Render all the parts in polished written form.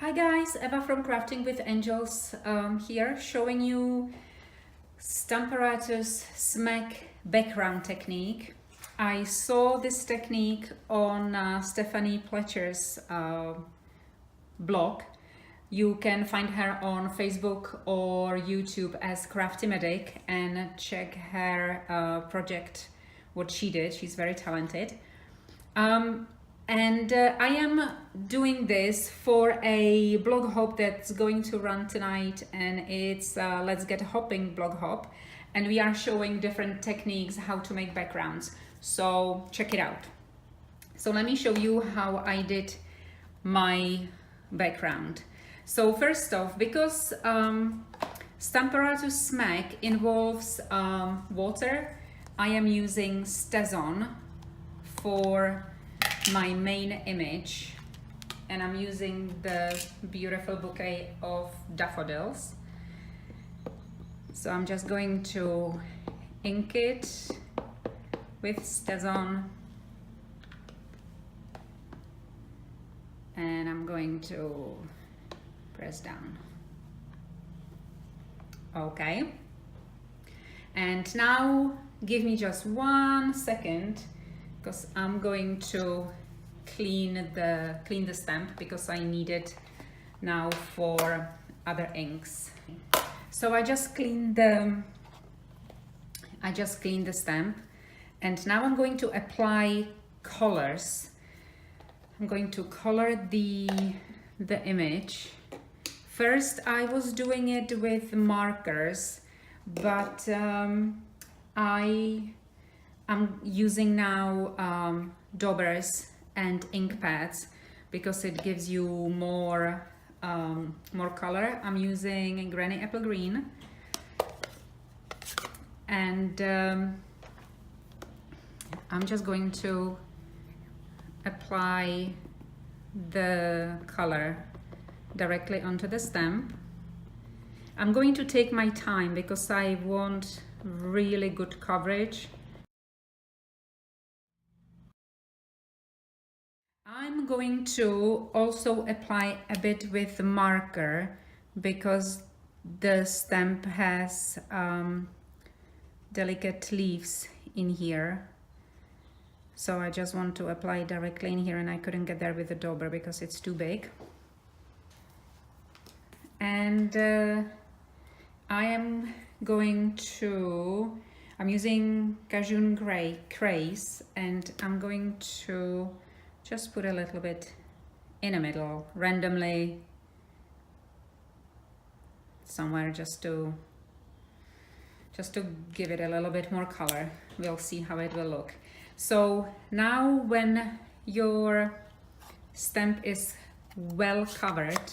Hi guys, Eva from Crafting with Angels here, showing you Stamparatus smack background technique. I saw this technique on Stephanie Pletcher's blog. You can find her on Facebook or YouTube as Craftimedic and check her project, what she did. She's very talented. I am doing this for a blog hop that's going to run tonight, and it's Let's Get Hopping blog hop, and we are showing different techniques how to make backgrounds, so check it out. So let me show you how I did my background. So first off, because Stamparatus Smack involves water, I am using Stazon for my main image, and I'm using the beautiful bouquet of daffodils. So I'm just going to ink it with Stazon, and I'm going to press down. Okay, and now give me just 1 second, because I'm going to clean the stamp, because I need it now for other inks. So I just cleaned the stamp, and now I'm going to apply colors. I'm going to color the image. First I was doing it with markers, but I'm using now daubers and ink pads because it gives you more color. I'm using Granny Apple Green, and I'm just going to apply the color directly onto the stamp. I'm going to take my time because I want really good coverage. I'm going to also apply a bit with marker because the stamp has delicate leaves in here. So I just want to apply directly in here, and I couldn't get there with the dauber because it's too big. And I'm using Cajun Craze, and I'm going to just put a little bit in the middle, randomly, somewhere, just to give it a little bit more color. We'll see how it will look. So now when your stamp is well covered,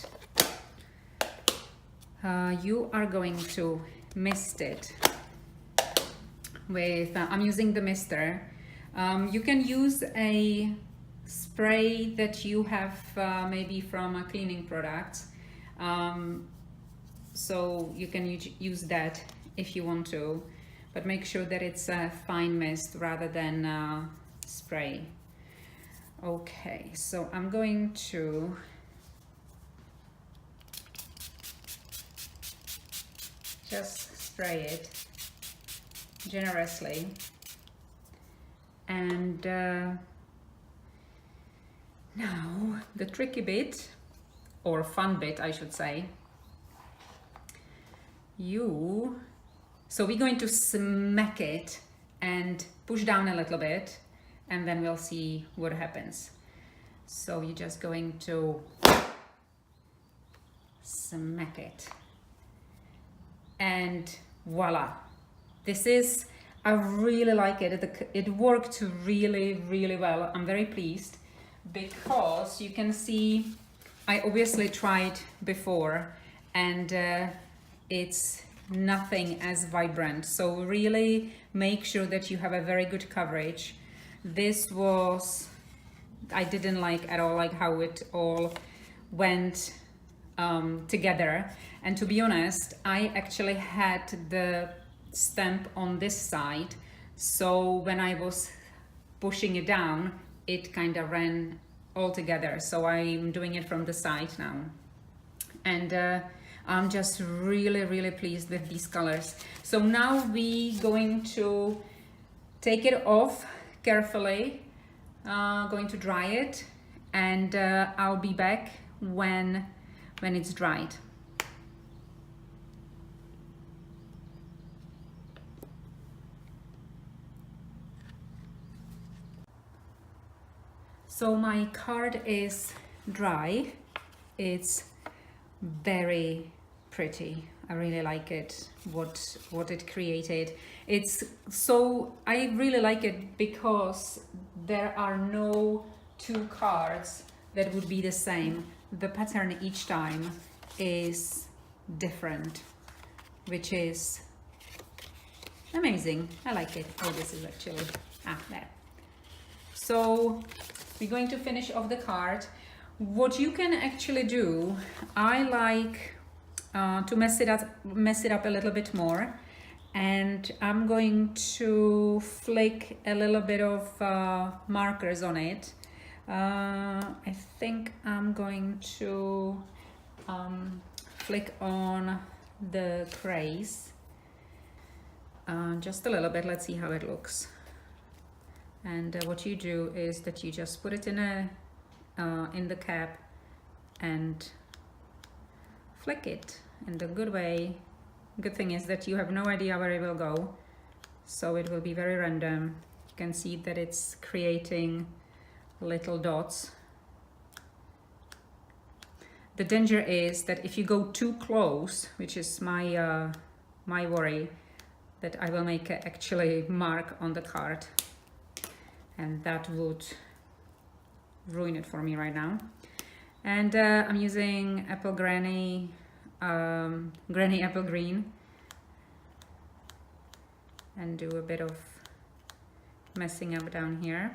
you are going to mist it with, I'm using the mister. You can use a spray that you have maybe from a cleaning product, so you can use that if you want to, but make sure that it's a fine mist rather than spray. Okay, so I'm going to just spray it generously, and now the tricky bit, or fun bit I should say, so we're going to smack it and push down a little bit, and then we'll see what happens. So you're just going to smack it, and voila. This is, I really like it. It worked really, really well. I'm very pleased, because you can see I obviously tried before, and it's nothing as vibrant. So really make sure that you have a very good coverage. This was, I didn't like at all like how it all went together, and to be honest, I actually had the stamp on this side, so when I was pushing it down, it kind of ran all together. So I'm doing it from the side now. and I'm just really pleased with these colors. So now we going to take it off carefully, going to dry it, and I'll be back when it's dried. So my card is dry. It's very pretty. I really like it, what it created. It's so, I really like it because there are no two cards that would be the same. The pattern each time is different, which is amazing. I like it. Oh, this is actually, there. So we're going to finish off the card. What you can actually do, I like to mess it up a little bit more, and I'm going to flick a little bit of markers on it. I think I'm going to flick on the crease just a little bit. Let's see how it looks. And what you do is that you just put it in the cap and flick it in the good way. Good thing is that you have no idea where it will go, so it will be very random. You can see that it's creating little dots. The danger is that if you go too close, which is my my worry, that I will make actually mark on the card, and that would ruin it for me right now. And I'm using Apple Granny Apple Green, and do a bit of messing up down here.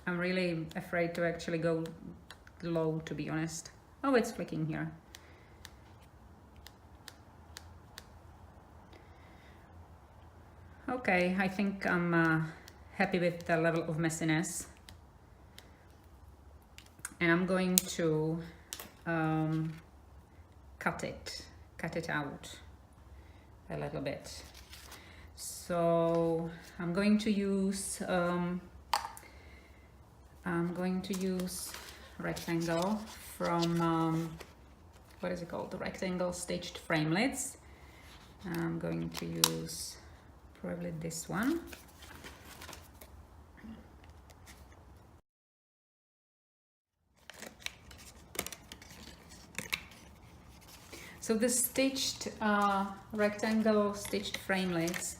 I'm really afraid to actually go low, to be honest. Oh, it's flicking here. Okay, I think I'm happy with the level of messiness, and I'm going to cut it out a little bit. So I'm going to use rectangle from what is it called? The rectangle stitched framelits. I'm going to use probably this one. So the stitched rectangle stitched framelits,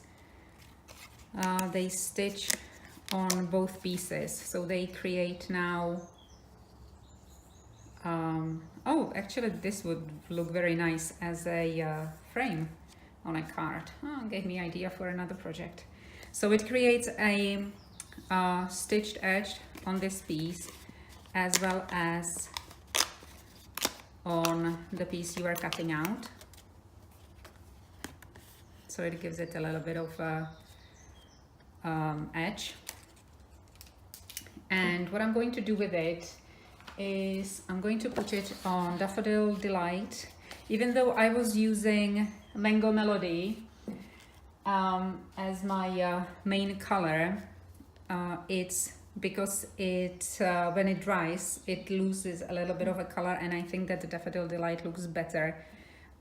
they stitch on both pieces, so they create now oh, actually this would look very nice as a frame on a card. Oh, gave me idea for another project. So it creates a stitched edge on this piece, as well as on the piece you are cutting out. So it gives it a little bit of edge. And what I'm going to do with it is I'm going to put it on Daffodil Delight. Even though I was using Mango Melody as my main color, it's because it when it dries it loses a little bit of a color, and I think that the Daffodil Delight looks better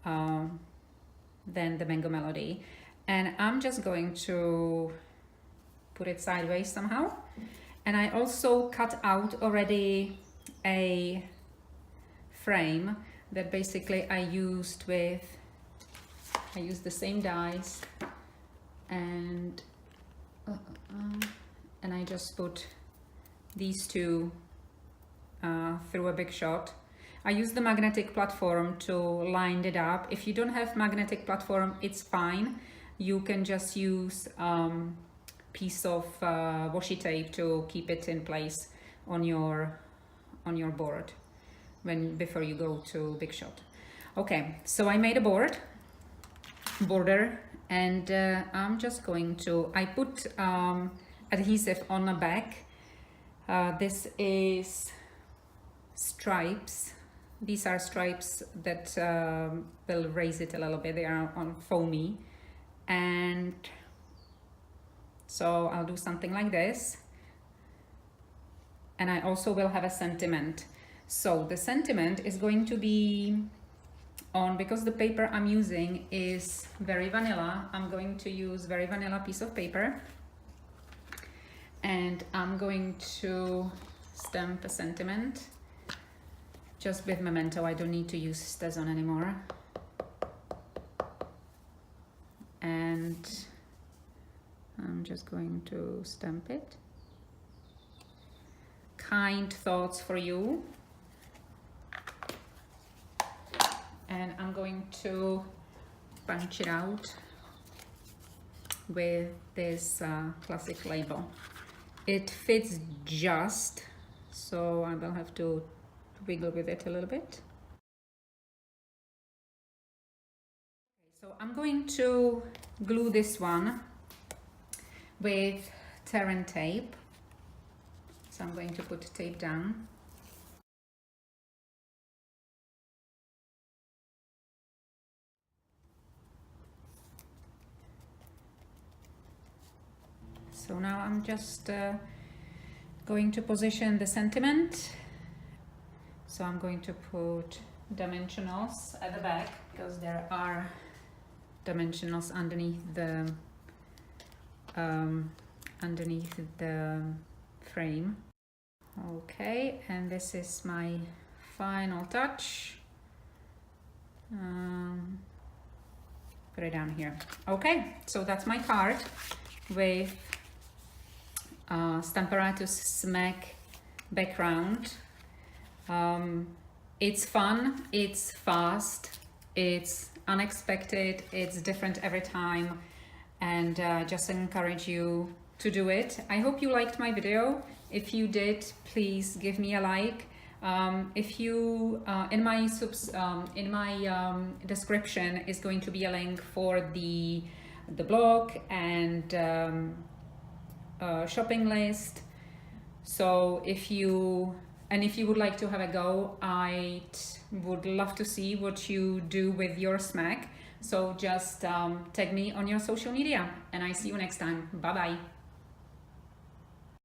than the Mango Melody. And I'm just going to put it sideways somehow. And I also cut out already a frame that basically I used the same dies, and I just put these two through a big shot. I use the magnetic platform to line it up. If you don't have magnetic platform, it's fine. You can just use piece of washi tape to keep it in place on your board before you go to big shot. Okay, so I made a border, and I'm just going to, I put adhesive on the back This is stripes. These are stripes that will raise it a little bit. They are on foamy, and so I'll do something like this. And I also will have a sentiment. So the sentiment is going to be on, because the paper I'm using is very vanilla, I'm going to use very vanilla piece of paper, and I'm going to stamp a sentiment just with Memento. I don't need to use StazOn anymore. And I'm just going to stamp it. Kind thoughts for you. And I'm going to punch it out with this classic label. It fits just, so I will have to wiggle with it a little bit. So I'm going to glue this one with Terran tape. So I'm going to put tape down. So now I'm just going to position the sentiment. So I'm going to put dimensionals at the back, because there are dimensionals underneath the frame. Okay, and this is my final touch. Put it down here. Okay, so that's my card with Stamparatus Smack background. It's fun, it's fast, it's unexpected, it's different every time, and just encourage you to do it. I hope you liked my video. If you did, please give me a like. If you in my description is going to be a link for the blog and shopping list. So if you would like to have a go, I would love to see what you do with your smack. So just tag me on your social media, and I see you next time. Bye bye.